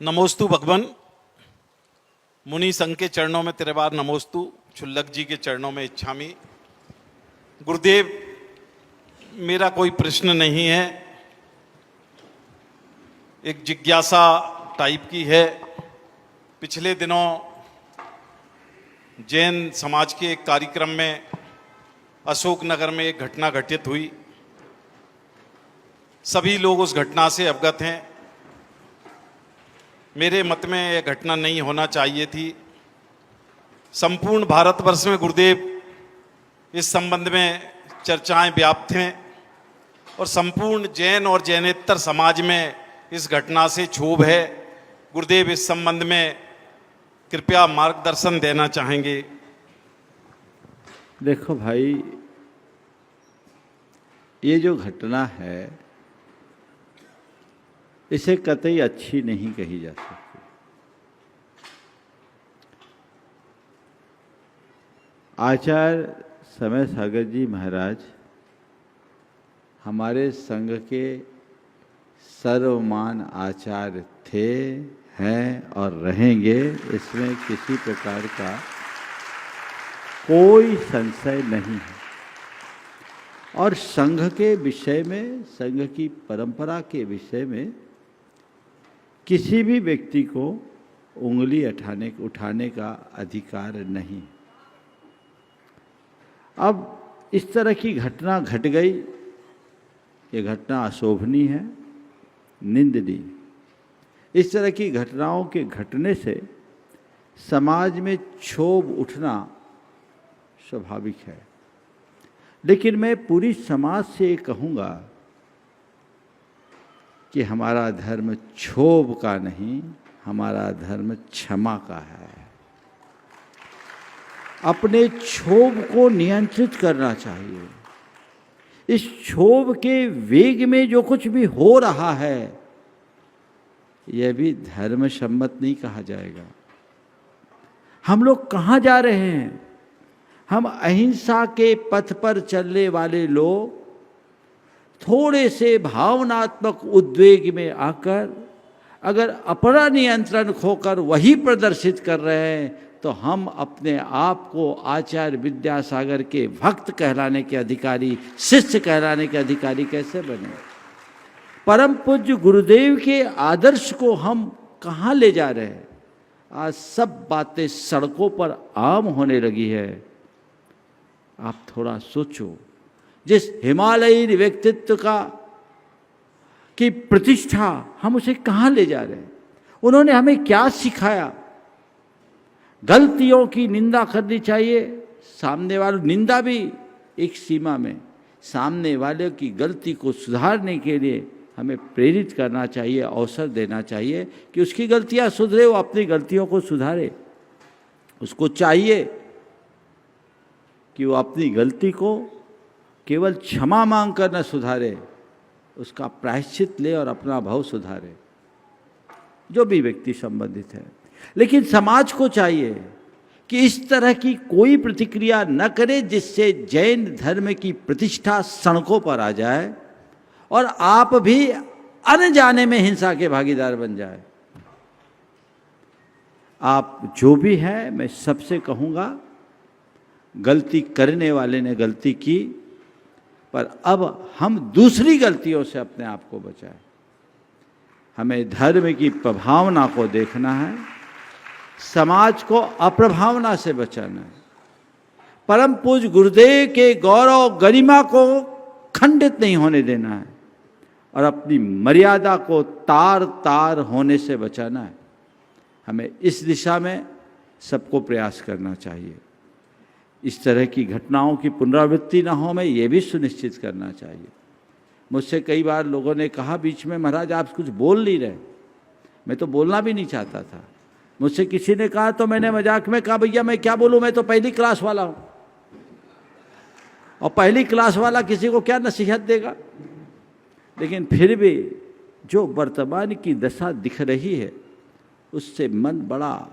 नमोस्तु भगवन। मुनि संघ के चरणों में तेरे बार नमोस्तु, छुल्लक जी के चरणों में इच्छामी। गुरुदेव, मेरा कोई प्रश्न नहीं है, एक जिज्ञासा टाइप की है। पिछले दिनों जैन समाज के एक कार्यक्रम में अशोकनगर में एक घटना घटित हुई। सभी लोग उस घटना से अवगत हैं। मेरे मत में यह घटना नहीं होना चाहिए थी। संपूर्ण भारतवर्ष में गुरुदेव इस संबंध में चर्चाएं व्याप्त हैं और संपूर्ण जैन और जैनेतर समाज में इस घटना से क्षोभ है। गुरुदेव, इस संबंध में कृपया मार्गदर्शन देना चाहेंगे। देखो भाई, ये जो घटना है इसे कतई अच्छी नहीं कही जा सकती। आचार्य समय सागर जी महाराज हमारे संघ के सर्वमान आचार्य थे, हैं और रहेंगे। इसमें किसी प्रकार का कोई संशय नहीं है। और संघ के विषय में, संघ की परंपरा के विषय में किसी भी व्यक्ति को उंगली उठाने का अधिकार नहीं। अब इस तरह की घटना घट गई, ये घटना अशोभनीय है, निंदनीय। इस तरह की घटनाओं के घटने से समाज में क्षोभ उठना स्वाभाविक है। लेकिन मैं पूरी समाज से ये कहूँगा कि हमारा धर्म क्षोभ का नहीं, हमारा धर्म क्षमा का है। अपने क्षोभ को नियंत्रित करना चाहिए। इस क्षोभ के वेग में जो कुछ भी हो रहा है यह भी धर्म सम्मत नहीं कहा जाएगा। हम लोग कहाँ जा रहे हैं? हम अहिंसा के पथ पर चलने वाले लोग थोड़े से भावनात्मक उद्वेग में आकर अगर अपना नियंत्रण खोकर वही प्रदर्शित कर रहे हैं तो हम अपने आप को आचार्य विद्यासागर के भक्त कहलाने के अधिकारी, शिष्य कहलाने के अधिकारी कैसे बने? परम पूज्य गुरुदेव के आदर्श को हम कहाँ ले जा रहे हैं? आज सब बातें सड़कों पर आम होने लगी है। आप थोड़ा सोचो, जिस हिमालयी व्यक्तित्व की प्रतिष्ठा हम उसे कहाँ ले जा रहे हैं? उन्होंने हमें क्या सिखाया? गलतियों की निंदा करनी चाहिए, सामने वालों, निंदा भी एक सीमा में, सामने वाले की गलती को सुधारने के लिए हमें प्रेरित करना चाहिए, अवसर देना चाहिए कि उसकी गलतियां सुधरे, वो अपनी गलतियों को सुधारे। उसको चाहिए कि वो अपनी गलती को केवल क्षमा मांग कर न सुधारे, उसका प्रायश्चित ले और अपना भाव सुधारे, जो भी व्यक्ति संबंधित है। लेकिन समाज को चाहिए कि इस तरह की कोई प्रतिक्रिया न करे जिससे जैन धर्म की प्रतिष्ठा सड़कों पर आ जाए और आप भी अनजाने में हिंसा के भागीदार बन जाए। आप जो भी हैं, मैं सबसे कहूँगा, गलती करने वाले ने गलती की, पर अब हम दूसरी गलतियों से अपने आप को बचाएं। हमें धर्म की प्रभावना को देखना है, समाज को अप्रभावना से बचाना है। परम पूज्य गुरुदेव के गौरव गरिमा को खंडित नहीं होने देना है और अपनी मर्यादा को तार तार होने से बचाना है। हमें इस दिशा में सबको प्रयास करना चाहिए। इस तरह की घटनाओं की पुनरावृत्ति न हो, मैं ये भी सुनिश्चित करना चाहिए। मुझसे कई बार लोगों ने कहा बीच में, महाराज आप कुछ बोल नहीं रहे। मैं तो बोलना भी नहीं चाहता था। मुझसे किसी ने कहा तो मैंने मजाक में कहा, भैया मैं क्या बोलूँ, मैं तो पहली क्लास वाला हूँ। और पहली क्लास वाला किसी को क्या नसीहत देगा? लेकिन फिर भी जो वर्तमान की दशा दिख रही है उससे मन बड़ा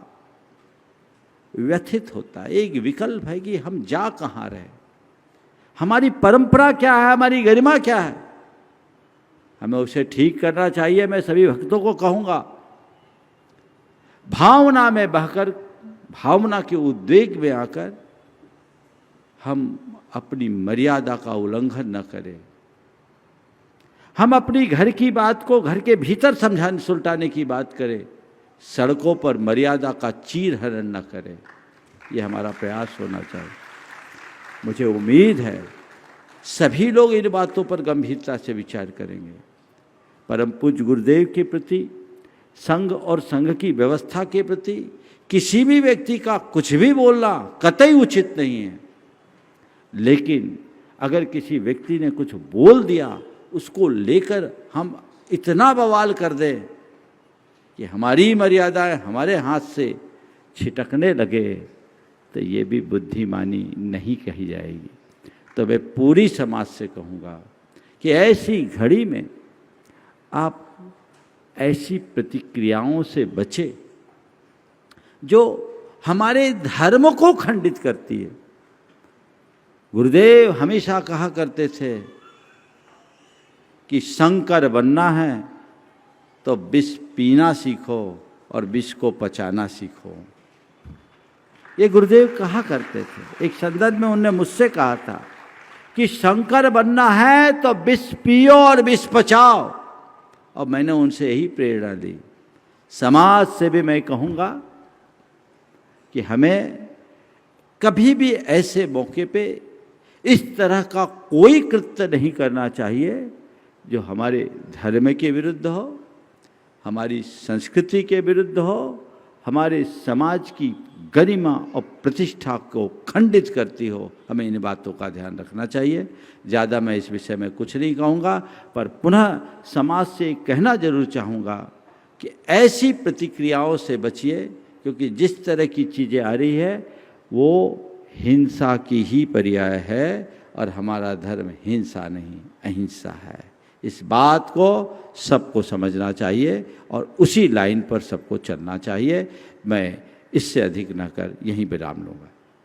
व्यथित होता है। एक विकल्प है कि हम जा कहाँ रहे, हमारी परंपरा क्या है, हमारी गरिमा क्या है। हमें उसे ठीक करना चाहिए। मैं सभी भक्तों को कहूँगा भावना में बहकर, भावना के उद्वेग में आकर हम अपनी मर्यादा का उल्लंघन न करें। हम अपनी घर की बात को घर के भीतर समझाने सुलटाने की बात करें, सड़कों पर मर्यादा का चीर हरण न करें। ये हमारा प्रयास होना चाहिए। मुझे उम्मीद है सभी लोग इन बातों पर गंभीरता से विचार करेंगे। परम पूज्य गुरुदेव के प्रति, संघ और संघ की व्यवस्था के प्रति किसी भी व्यक्ति का कुछ भी बोलना कतई उचित नहीं है। लेकिन अगर किसी व्यक्ति ने कुछ बोल दिया, उसको लेकर हम इतना बवाल कर दें कि हमारी मर्यादाएं हमारे हाथ से छिटकने लगे, तो ये भी बुद्धिमानी नहीं कही जाएगी। तो मैं पूरी समाज से कहूँगा कि ऐसी घड़ी में आप ऐसी प्रतिक्रियाओं से बचें जो हमारे धर्म को खंडित करती है। गुरुदेव हमेशा कहा करते थे कि शंकर बनना है तो विष पीना सीखो और विष को पचाना सीखो। ये गुरुदेव कहा करते थे। एक संदर्भ में उन्होंने मुझसे कहा था कि शंकर बनना है तो विष पियो और विष पचाओ, और मैंने उनसे यही प्रेरणा ली। समाज से भी मैं कहूँगा कि हमें कभी भी ऐसे मौके पे इस तरह का कोई कृत्य नहीं करना चाहिए जो हमारे धर्म के विरुद्ध हो, हमारी संस्कृति के विरुद्ध हो, हमारे समाज की गरिमा और प्रतिष्ठा को खंडित करती हो। हमें इन बातों का ध्यान रखना चाहिए। ज़्यादा मैं इस विषय में कुछ नहीं कहूँगा, पर पुनः समाज से कहना जरूर चाहूँगा कि ऐसी प्रतिक्रियाओं से बचिए, क्योंकि जिस तरह की चीज़ें आ रही है वो हिंसा की ही पर्याय है, और हमारा धर्म हिंसा नहीं अहिंसा है। इस बात को सबको समझना चाहिए और उसी लाइन पर सबको चलना चाहिए। मैं इससे अधिक न कर यहीं विराम लूँगा।